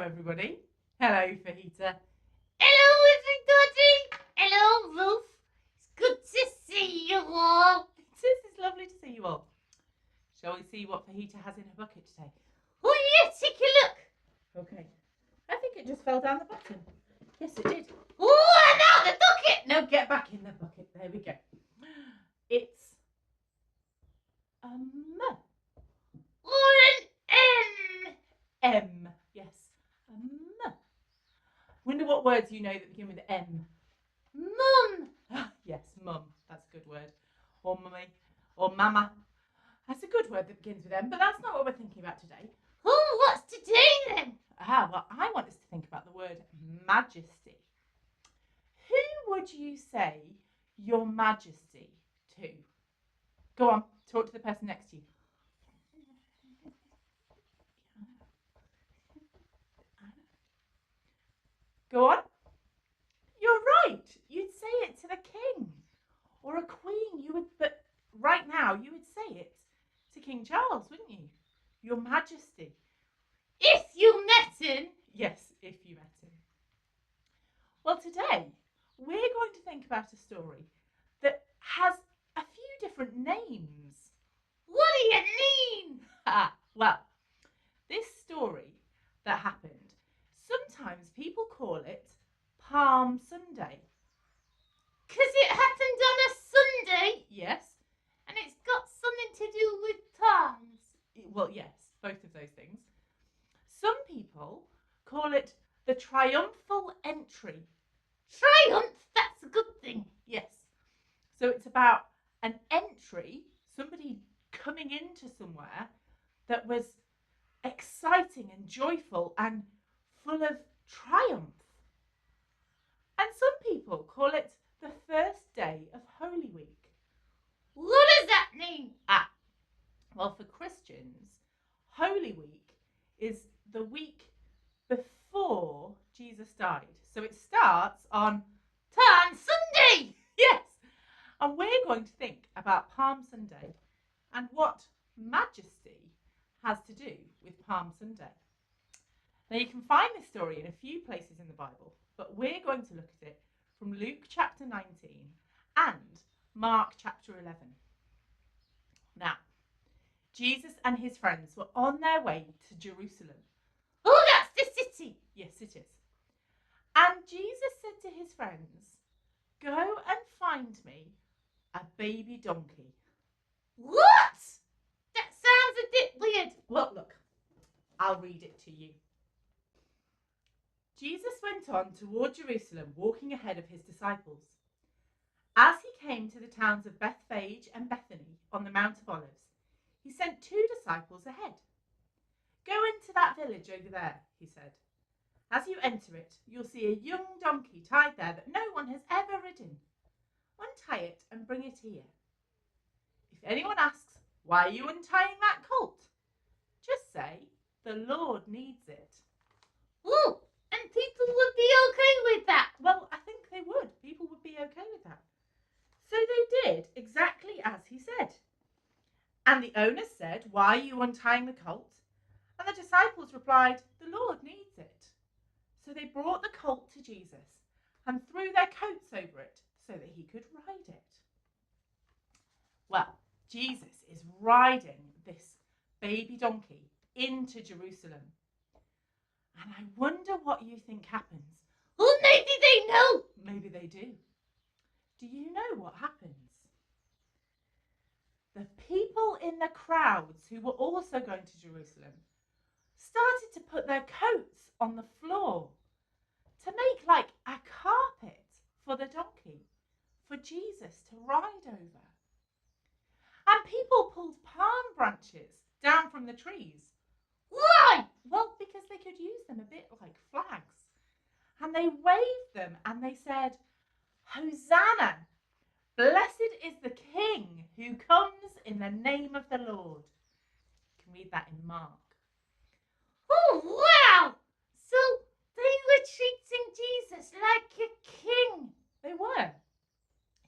Hello, everybody. Hello, Fajita. Hello, everybody. Hello, Ruth. It's good to see you all. It's lovely to see you all. Shall we see what Fajita has in her bucket today? Oh, yeah, take a look. Okay. I think it just fell down the bottom. Yes, it did. Oh, now the bucket. No, get back in the bucket. There we go. It's a M. Or an M. M. Yes. A M. Wonder what words you know that begin with M. Mum. Yes, mum. That's a good word. Or mummy. Or mama. That's a good word that begins with M, but that's not what we're thinking about today. Oh, what's today then? Well, I want us to think about the word majesty. Who would you say your majesty to? Go on, talk to the person next to you. Go on. You're right. You'd say it to the king or a queen. But right now you would say it to King Charles, wouldn't you? Your Majesty. If you met him. Yes, if you met him. Well, today we're going to think about a story that has a few different names. What do you mean? Well, this story that happened, sometimes people call it Palm Sunday. 'Cause it happened on a Sunday. Yes. And it's got something to do with palms. Well, yes, both of those things. Some people call it the triumphal entry. Triumph, that's a good thing. Yes. So it's about an entry, somebody coming into somewhere that was exciting and joyful and full of triumph. And some people call it the first day of Holy Week. What does that mean? Well, for Christians, Holy Week is the week before Jesus died. So it starts on Palm Sunday. Yes. And we're going to think about Palm Sunday and what majesty has to do with Palm Sunday. Now, you can find this story in a few places in the Bible, but we're going to look at it from Luke chapter 19 and Mark chapter 11. Now, Jesus and his friends were on their way to Jerusalem. Oh, that's the city. Yes, it is. And Jesus said to his friends, "Go and find me a baby donkey." What? That sounds a bit weird. Well, look, I'll read it to you. Jesus went on toward Jerusalem, walking ahead of his disciples. As he came to the towns of Bethphage and Bethany on the Mount of Olives, he sent 2 disciples ahead. "Go into that village over there," he said. "As you enter it, you'll see a young donkey tied there that no one has ever ridden. Untie it and bring it here. If anyone asks, 'Why are you untying that colt?' just say, 'The Lord needs it.'" Oh, and people would be okay with that. Well, I think they would. People would be okay with that. So they did exactly as he said. And the owner said, "Why are you untying the colt?" And the disciples replied, "The Lord needs it." So they brought the colt to Jesus and threw their coats over it so that he could ride it. Well, Jesus is riding this baby donkey into Jerusalem. And I wonder what you think happens. Oh, maybe they know. Maybe they do. Do you know what happens? The people in the crowds who were also going to Jerusalem started to put their coats on the floor to make like a carpet for the donkey, for Jesus to ride over. And people pulled palm branches down from the trees. Why? Well, because they could use them a bit like flags. And they waved them and they said, "Hosanna! Blessed is the King who comes in the name of the Lord." You can read that in Mark. Oh, wow. So they were treating Jesus like a king. They were.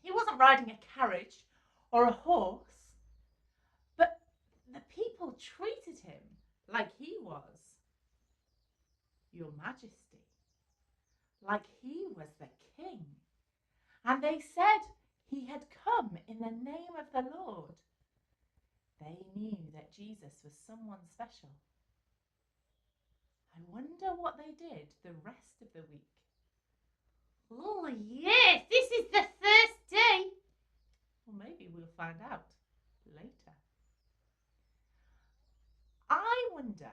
He wasn't riding a carriage or a horse, but the people treated him like he was. Your Majesty, like he was the king. And they said he had come in the name of the Lord. They knew that Jesus was someone special. I wonder what they did the rest of the week. Oh, yes, this is the first day. Well, maybe we'll find out later. I wonder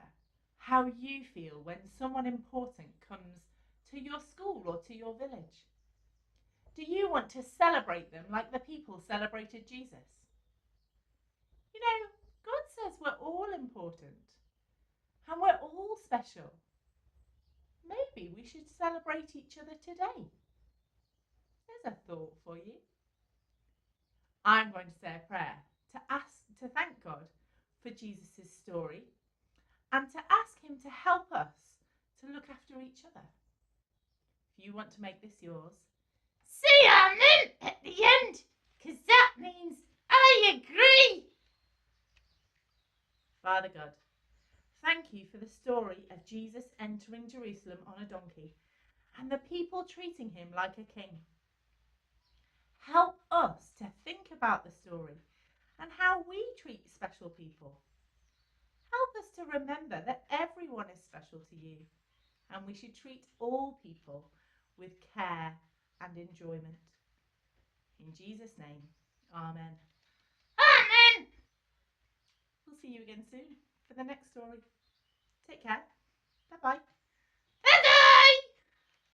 how you feel when someone important comes to your school or to your village. Do you want to celebrate them like the people celebrated Jesus? You know, God says we're all important and we're all special. Maybe we should celebrate each other today. There's a thought for you. I'm going to say a prayer to thank God for Jesus' story and to ask him to help us to look after each other. If you want to make this yours, Say amen at the end, because that means I agree. Father God, thank you for the story of Jesus entering Jerusalem on a donkey and the people treating him like a king. Help us to think about the story and how we treat special people. Help us to remember that everyone is special to you and we should treat all people with care and enjoyment. In Jesus' name, amen. Amen. We'll see you again soon for the next story. Take care. Bye-bye.